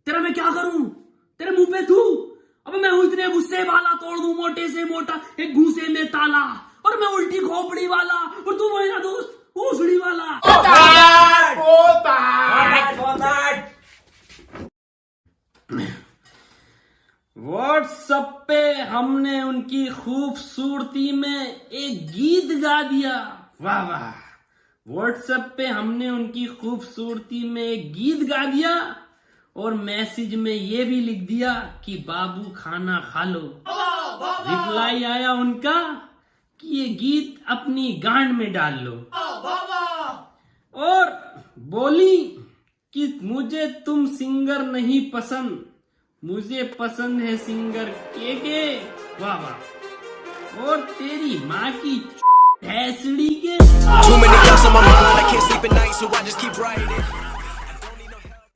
तेरा मैं क्या करूं? तेरे मुंह पे थू? अबे मैं हूं इतने गुस्से वाला, तोड़ दूं मोटे से मोटा एक घूसे में ताला। और मैं उल्टी खोपड़ी वाला और तू वो ना दोस्त भोसड़ी वाला। व्हाट्सएप पे हमने उनकी खूबसूरती में एक गीत गा दिया। वाह वाह। व्हाट्सएप पे हमने उनकी खूबसूरती में एक गीत गा दिया और मैसेज में ये भी लिख दिया कि बाबू खाना खा लो। रिप्लाई आया उनका कि ये गीत अपनी गांड में डाल लो। और बोली कि मुझे तुम सिंगर नहीं पसंद, मुझे पसंद है सिंगर के। वाह वाह। और तेरी माँ की भैंसड़ी के।